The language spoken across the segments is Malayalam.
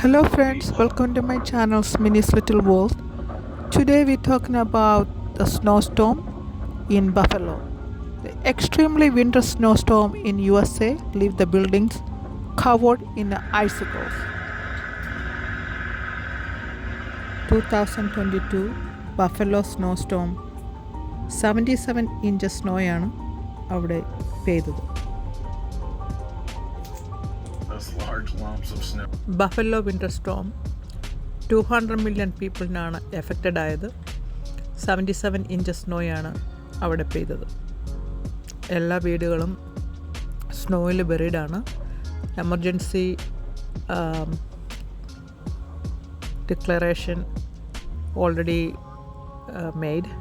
Hello friends, welcome to my channel's Minnie's Little World. Today we're talking about the snowstorm in Buffalo. The extremely winter snowstorm in USA leave the buildings covered in icicles. 2022 Buffalo snowstorm 77 inches സ്നോയാണ് അവിടെ പെയ്തത്. Large lumps of snow. Buffalo winter storm 200 million പീപ്പിളിനാണ് എഫക്റ്റഡ് ആയത്. 77 ഇഞ്ചസ് സ്നോയാണ് അവിടെ പെയ്തത്. എല്ലാ വീടുകളും സ്നോയിൽ ബെറീഡാണ്. Emergency declaration already made.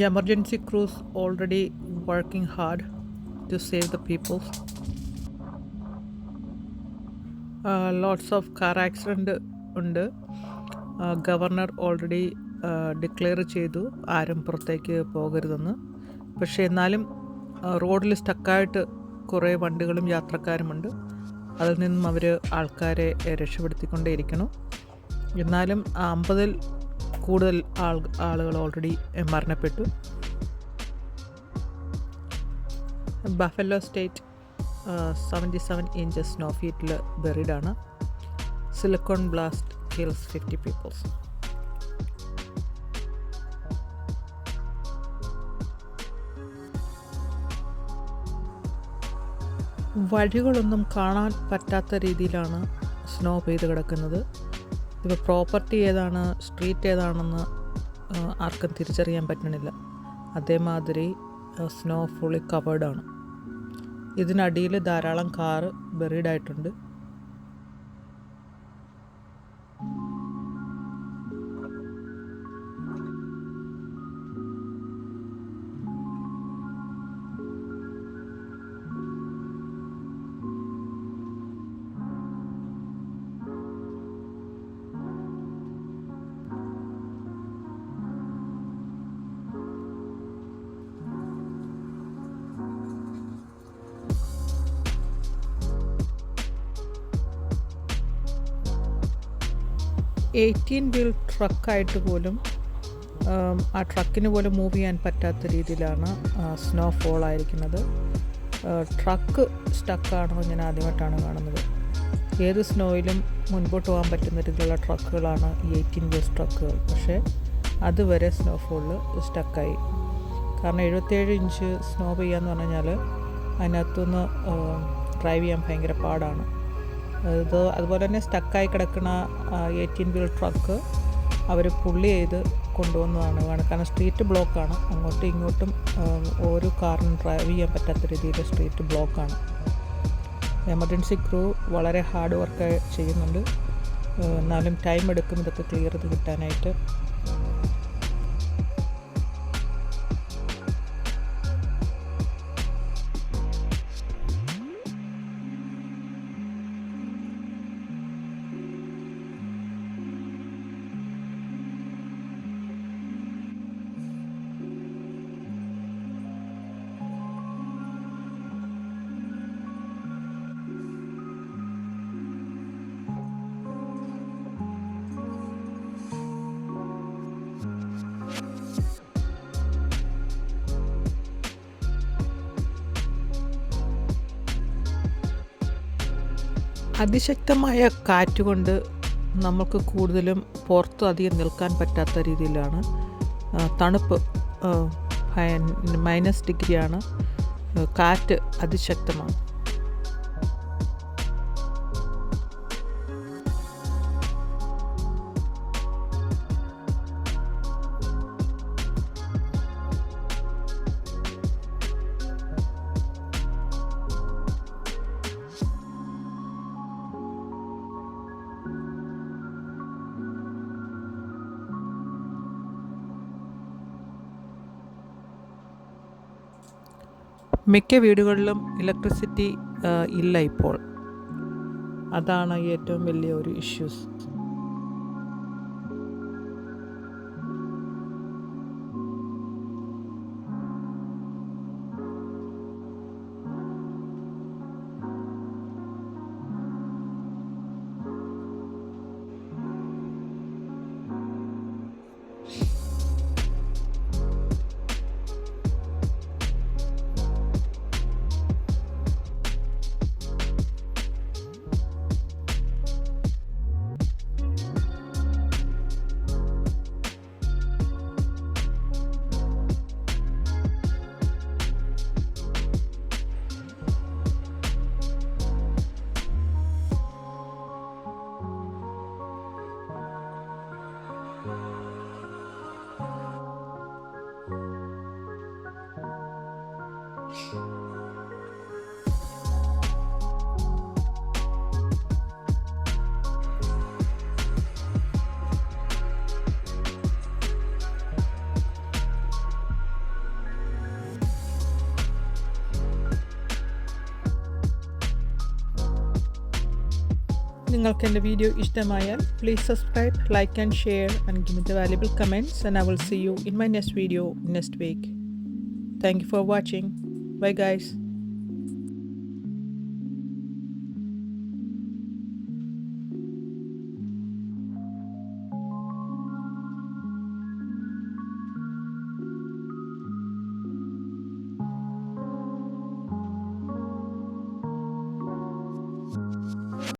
Emergency crews already working hard to save the people. Lots of car accident ഉണ്ട്. ഗവർണർ ഓൾറെഡി ഡിക്ലെയർ ചെയ്തു ആരും പുറത്തേക്ക് പോകരുതെന്ന്. പക്ഷേ എന്നാലും റോഡിൽ സ്റ്റക്കായിട്ട് കുറേ വണ്ടികളും യാത്രക്കാരുമുണ്ട്. അതിൽ നിന്നും അവർ ആൾക്കാരെ രക്ഷപ്പെടുത്തിക്കൊണ്ടേയിരിക്കണം. എന്നാലും 50-ൽ കൂടുതൽ ആളുകൾ ഓൾറെഡി മരണപ്പെട്ടു. ബഫല്ലോ സ്റ്റേറ്റ് 77 ഇഞ്ചസ് സ്നോ ഫീറ്റിൽ ബെറിഡാണ്. Silicon blast kills 50 peoples. വഴികളൊന്നും കാണാൻ പറ്റാത്ത രീതിയിലാണ് സ്നോ പെയ്ത് കിടക്കുന്നത്. ഇപ്പോൾ പ്രോപ്പർട്ടി ഏതാണ്, സ്ട്രീറ്റ് ഏതാണെന്ന് ആർക്കും തിരിച്ചറിയാൻ പറ്റണില്ല. അതേമാതിരി സ്നോ ഫുള്ളി കവേർഡാണ്. ഇതിനടിയിൽ ധാരാളം കാറ് ബെറീഡായിട്ടുണ്ട്. എയ്റ്റീൻ വീൽ ട്രക്കായിട്ട് പോലും ആ ട്രക്കിന് പോലും മൂവ് ചെയ്യാൻ പറ്റാത്ത രീതിയിലാണ് സ്നോ ഫോൾ ആയിരിക്കുന്നത്. ട്രക്ക് സ്റ്റക്കാണോ ഞാൻ ആദ്യമായിട്ടാണ് കാണുന്നത്. ഏത് സ്നോയിലും മുൻപോട്ട് പോകാൻ പറ്റുന്ന രീതിയിലുള്ള ട്രക്കുകളാണ് ഈ 18 വീൽസ് ട്രക്കുകൾ. പക്ഷേ അതുവരെ സ്നോഫോളിൽ സ്റ്റക്കായി. കാരണം 77 ഇഞ്ച് സ്നോ പെയ്യാന്ന് പറഞ്ഞു കഴിഞ്ഞാൽ അതിനകത്തുനിന്ന് ഡ്രൈവ് ചെയ്യാൻ ഭയങ്കര പാടാണ്. അതുപോലെ തന്നെ സ്റ്റക്കായി കിടക്കുന്ന 18 വീൽ ട്രക്ക് അവർ പുള്ളി ചെയ്ത് കൊണ്ടുവന്നതാണ്. കാരണം സ്ട്രീറ്റ് ബ്ലോക്കാണ്. അങ്ങോട്ടും ഇങ്ങോട്ടും ഒരു കാറിനും ഡ്രൈവ് ചെയ്യാൻ പറ്റാത്ത രീതിയിൽ സ്ട്രീറ്റ് ബ്ലോക്കാണ്. എമർജൻസി ക്രൂ വളരെ ഹാർഡ് വർക്ക് ചെയ്യുന്നുണ്ട്. എന്നാലും ടൈം എടുക്കും ഇതൊക്കെ ക്ലിയർ ചെയ്ത് കിട്ടാനായിട്ട്. അതിശക്തമായ കാറ്റുകൊണ്ട് നമുക്ക് കൂടുതലും പുറത്ത് അധികം നിൽക്കാൻ പറ്റാത്ത രീതിയിലാണ്. തണുപ്പ് -ഡിഗ്രിയാണ്. കാറ്റ് അതിശക്തമാണ്. മിക്ക വീടുകളിലും ഇലക്ട്രിസിറ്റി ഇല്ല ഇപ്പോൾ. അതാണ് ഏറ്റവും വലിയ ഒരു ഇഷ്യൂസ്. നിങ്ങൾക്ക് എൻ്റെ വീഡിയോ ഇഷ്ടമായാൽ please subscribe, like and share and give me the valuable comments, and I will see you in my next video next week. Thank you for watching. Bye guys.